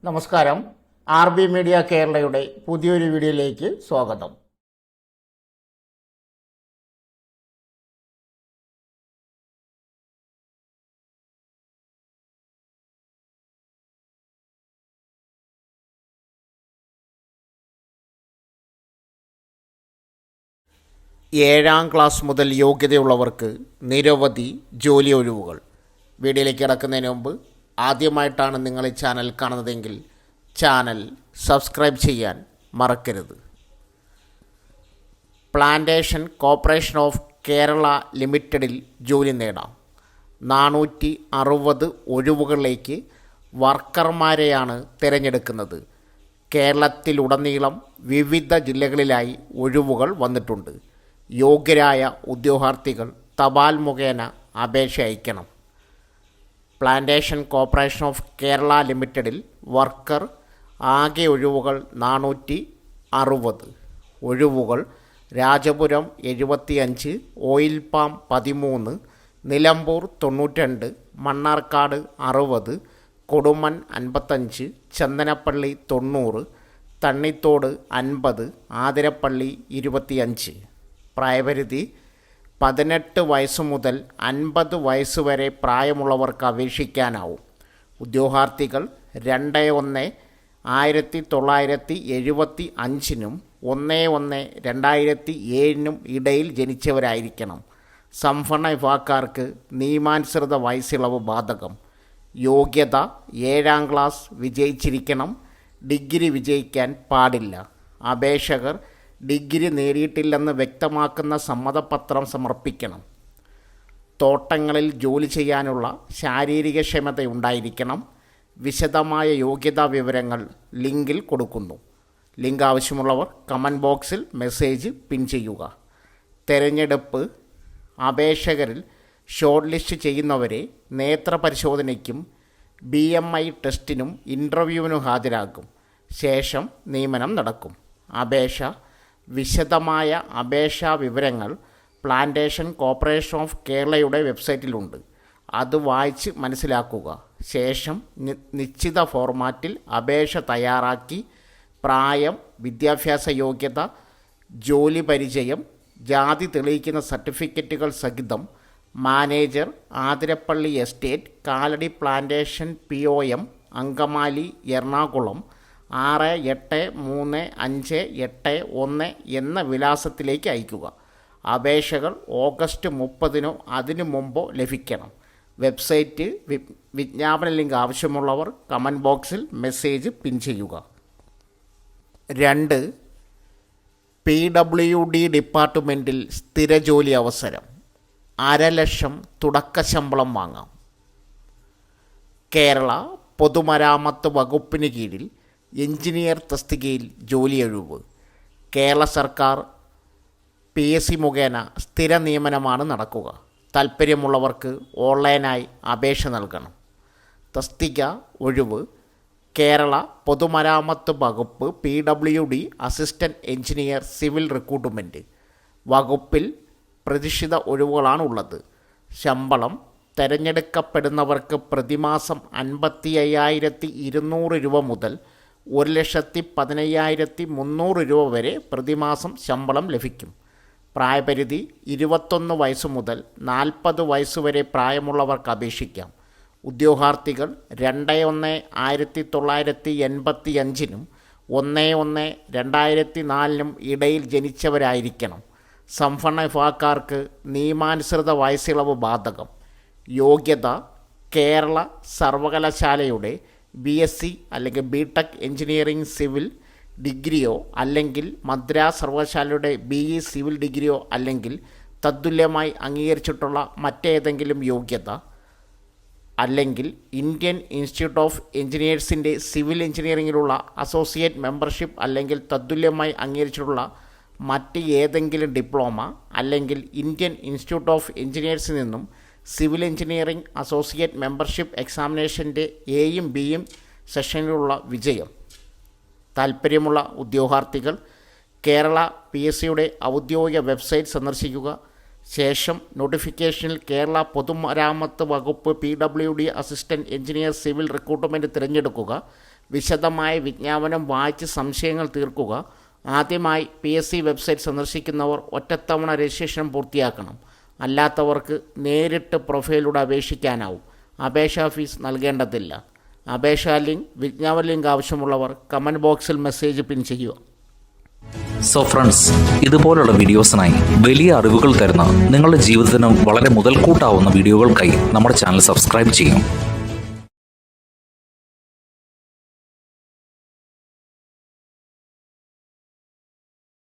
നമസ്കാരം. RB media കേരളയുടെ പുതിയൊരു വീഡിയോയിലേക്ക് സ്വാഗതം. ഏഴാം ക്ലാസ് മുതൽ യോഗ്യതയുള്ളവർക്ക് നിരവധി ജോലി ഒഴിവുകൾ. വീഡിയോയിലേക്ക് കിടക്കുന്നതിന് മുമ്പ് ആദ്യമായിട്ടാണ് നിങ്ങൾ ഈ ചാനൽ കാണുന്നതെങ്കിൽ ചാനൽ സബ്സ്ക്രൈബ് ചെയ്യാൻ മറക്കരുത്. പ്ലാന്റേഷൻ കോർപ്പറേഷൻ ഓഫ് കേരള ലിമിറ്റഡിൽ ജോലി നേടാം. 460 ഒഴിവുകളിലേക്ക് വർക്കർമാരെയാണ് തിരഞ്ഞെടുക്കുന്നത്. കേരളത്തിലുടനീളം വിവിധ ജില്ലകളിലായി ഒഴിവുകൾ വന്നിട്ടുണ്ട്. യോഗ്യരായ ഉദ്യോഗാർത്ഥികൾ തപാൽ മുഖേന അപേക്ഷ അയക്കണം. പ്ലാന്റേഷൻ കോർപ്പറേഷൻ ഓഫ് കേരള ലിമിറ്റഡിൽ വർക്കർ ആകെ ഒഴിവുകൾ 460 ഒഴിവുകൾ. Rajapuram 75, oil palm 13, Nilambur 92, Mannarkkad 60, Kodumon 55, Chandanappally 90, Thannithode 50, Athirappilly 25. പ്രായപരിധി 18 വയസ്സ് മുതൽ 50 വയസ്സ് വരെ പ്രായമുള്ളവർക്ക് അപേക്ഷിക്കാനാവും. ഉദ്യോഗാർത്ഥികൾ 2/1/1975 1/1/2007 ഇടയിൽ ജനിച്ചവരായിരിക്കണം. സംവരണ വിഭാഗക്കാർക്ക് നിയമാനുസൃത വയസ്സിളവ് ബാധകം. യോഗ്യത 7ാം ക്ലാസ് വിജയിച്ചിരിക്കണം. ഡിഗ്രി വിജയിക്കാൻ പാടില്ല. അപേക്ഷകർ ഡിഗ്രി നേടിയിട്ടില്ലെന്ന് വ്യക്തമാക്കുന്ന സമ്മതപത്രം സമർപ്പിക്കണം. തോട്ടങ്ങളിൽ ജോലി ചെയ്യാനുള്ള ശാരീരിക ക്ഷമതയുണ്ടായിരിക്കണം. വിശദമായ യോഗ്യതാ വിവരങ്ങൾ ലിങ്കിൽ കൊടുക്കുന്നു. ലിങ്ക് ആവശ്യമുള്ളവർ കമൻറ്റ് ബോക്സിൽ മെസ്സേജ് പിൻ ചെയ്യുക. തെരഞ്ഞെടുപ്പ്. അപേക്ഷകരിൽ ഷോർട്ട് ലിസ്റ്റ് ചെയ്യുന്നവരെ നേത്രപരിശോധനയ്ക്കും BMI ടെസ്റ്റിനും ഇൻ്റർവ്യൂവിനും ഹാജരാക്കും. ശേഷം നിയമനം നടക്കും. അപേക്ഷ. വിശദമായ അപേക്ഷാ വിവരങ്ങൾ പ്ലാന്റേഷൻ കോർപ്പറേഷൻ ഓഫ് കേരളയുടെ വെബ്സൈറ്റിലുണ്ട്. അത് വായിച്ച് മനസ്സിലാക്കുക. ശേഷം നിശ്ചിത ഫോർമാറ്റിൽ അപേക്ഷ തയ്യാറാക്കി പ്രായം, വിദ്യാഭ്യാസ യോഗ്യത, ജോലി പരിചയം, ജാതി തെളിയിക്കുന്ന സർട്ടിഫിക്കറ്റുകൾ സഹിതം manager, Athirappilly estate, Kalady plantation POM, Angamaly, Ernakulam 683581 എന്ന വിലാസത്തിലേക്ക് അയയ്ക്കുക. അപേക്ഷകൾ ഓഗസ്റ്റ് 30 അതിനു മുമ്പോ ലഭിക്കണം. വെബ്സൈറ്റ് വിജ്ഞാപന ലിങ്ക് ആവശ്യമുള്ളവർ കമൻറ്റ് ബോക്സിൽ മെസ്സേജ് പിൻ ചെയ്യുക. 2. PWD ഡിപ്പാർട്ട്മെൻറ്റിൽ സ്ഥിരജോലി അവസരം. 1,00,000 തുടക്ക ശമ്പളം വാങ്ങാം. കേരള പൊതുമരാമത്ത് വകുപ്പിന് കീഴിൽ എഞ്ചിനീയർ തസ്തികയിൽ ജോലി ഒഴിവ്. കേരള സർക്കാർ PSC മുഖേന സ്ഥിര നിയമനമാണ് നടക്കുക. താൽപ്പര്യമുള്ളവർക്ക് ഓൺലൈനായി അപേക്ഷ നൽകണം. തസ്തിക ഒഴിവ്. കേരള പൊതുമരാമത്ത് വകുപ്പ് PWD assistant engineer civil recruitment വകുപ്പിൽ പ്രതിഷ്ഠിത ഒഴിവുകളാണുള്ളത്. ശമ്പളം. തിരഞ്ഞെടുക്കപ്പെടുന്നവർക്ക് പ്രതിമാസം 55,200 രൂപ മുതൽ 1,15,300 രൂപ വരെ പ്രതിമാസം ശമ്പളം ലഭിക്കും. പ്രായപരിധി 21 വയസ്സ് മുതൽ 40 വയസ്സ് വരെ പ്രായമുള്ളവർക്ക് അപേക്ഷിക്കാം. ഉദ്യോഗാർത്ഥികൾ 2/1/1985 1/1/2004 ഇടയിൽ ജനിച്ചവരായിരിക്കണം. സംവരണ വിഭാഗക്കാർക്ക് നിയമാനുസൃത വയസ്സിളവ് ബാധകം. യോഗ്യത കേരള സർവകലാശാലയുടെ BSc അല്ലെങ്കിൽ BTech എഞ്ചിനീയറിംഗ് സിവിൽ ഡിഗ്രിയോ അല്ലെങ്കിൽ മദ്രാസ് സർവകലാശാലയുടെ BE സിവിൽ ഡിഗ്രിയോ അല്ലെങ്കിൽ തത്തുല്യമായി അംഗീകരിച്ചിട്ടുള്ള മറ്റേതെങ്കിലും യോഗ്യത, അല്ലെങ്കിൽ ഇന്ത്യൻ ഇൻസ്റ്റിറ്റ്യൂട്ട് ഓഫ് എഞ്ചിനീയേഴ്സിൻ്റെ സിവിൽ എഞ്ചിനീയറിംഗിലുള്ള അസോസിയേറ്റ് മെമ്പർഷിപ്പ് അല്ലെങ്കിൽ തത്തുല്യമായി അംഗീകരിച്ചിട്ടുള്ള മറ്റ് ഏതെങ്കിലും ഡിപ്ലോമ, അല്ലെങ്കിൽ ഇന്ത്യൻ ഇൻസ്റ്റിറ്റ്യൂട്ട് ഓഫ് എഞ്ചിനീയേഴ്സിൽ നിന്നും സിവിൽ എഞ്ചിനീയറിംഗ് അസോസിയേറ്റ് മെമ്പർഷിപ്പ് എക്സാമിനേഷൻ്റെ Aയും Bയും സെഷനിലുള്ള വിജയം. താൽപ്പര്യമുള്ള ഉദ്യോഗാർത്ഥികൾ കേരള PSCയുടെ ഔദ്യോഗിക വെബ്സൈറ്റ് സന്ദർശിക്കുക. ശേഷം നോട്ടിഫിക്കേഷനിൽ കേരള പൊതുമരാമത്ത് വകുപ്പ് PWD assistant engineer civil recruitment തിരഞ്ഞെടുക്കുക. വിശദമായ വിജ്ഞാപനം വായിച്ച് സംശയങ്ങൾ തീർക്കുക. ആദ്യമായി PSC വെബ്സൈറ്റ് സന്ദർശിക്കുന്നവർ ഒറ്റത്തവണ രജിസ്ട്രേഷൻ പൂർത്തിയാക്കണം. അല്ലാത്തവർക്ക് നേരിട്ട് പ്രൊഫൈലിലൂടെ അപേക്ഷിക്കാനാവും. അപേക്ഷാ ഫീസ് നൽകേണ്ടതില്ല. അപേക്ഷാ ലിങ്ക്, വിജ്ഞാപന ലിങ്ക് ആവശ്യമുള്ളവർ കമൻറ്റ് ബോക്സിൽ മെസ്സേജ് പിൻ ചെയ്യുക. സോ ഫ്രണ്ട്സ്, ഇതുപോലുള്ള വീഡിയോസിനായി വലിയ അറിവുകൾ തരുന്ന നിങ്ങളുടെ ജീവിതത്തിന് വളരെ മുതൽക്കൂട്ടാവുന്ന വീഡിയോകൾക്കായി നമ്മുടെ ചാനൽ സബ്സ്ക്രൈബ് ചെയ്യും.